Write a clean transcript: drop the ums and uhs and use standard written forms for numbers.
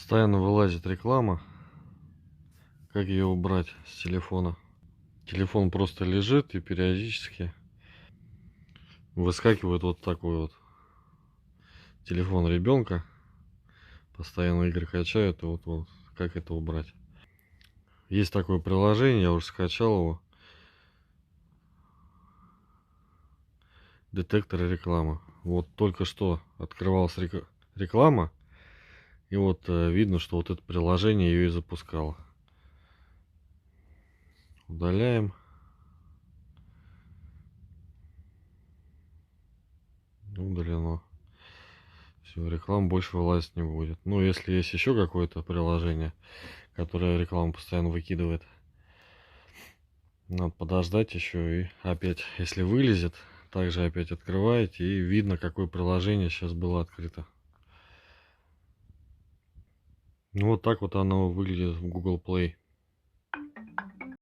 Постоянно вылазит реклама. Как ее убрать с телефона? Телефон просто лежит и периодически выскакивает вот такой вот телефон ребенка. Постоянно игры качают, и вот как это убрать? Есть такое приложение, я уже скачал его. Детектор рекламы. Вот только что открывалась реклама. И вот видно, что вот это приложение ее и запускало. Удаляем. Удалено. Все, реклама больше вылазить не будет. Ну, если есть еще какое-то приложение, которое рекламу постоянно выкидывает, надо подождать еще и опять, если вылезет, также опять открываете и видно, какое приложение сейчас было открыто. Ну, вот так вот оно выглядит в Google Play.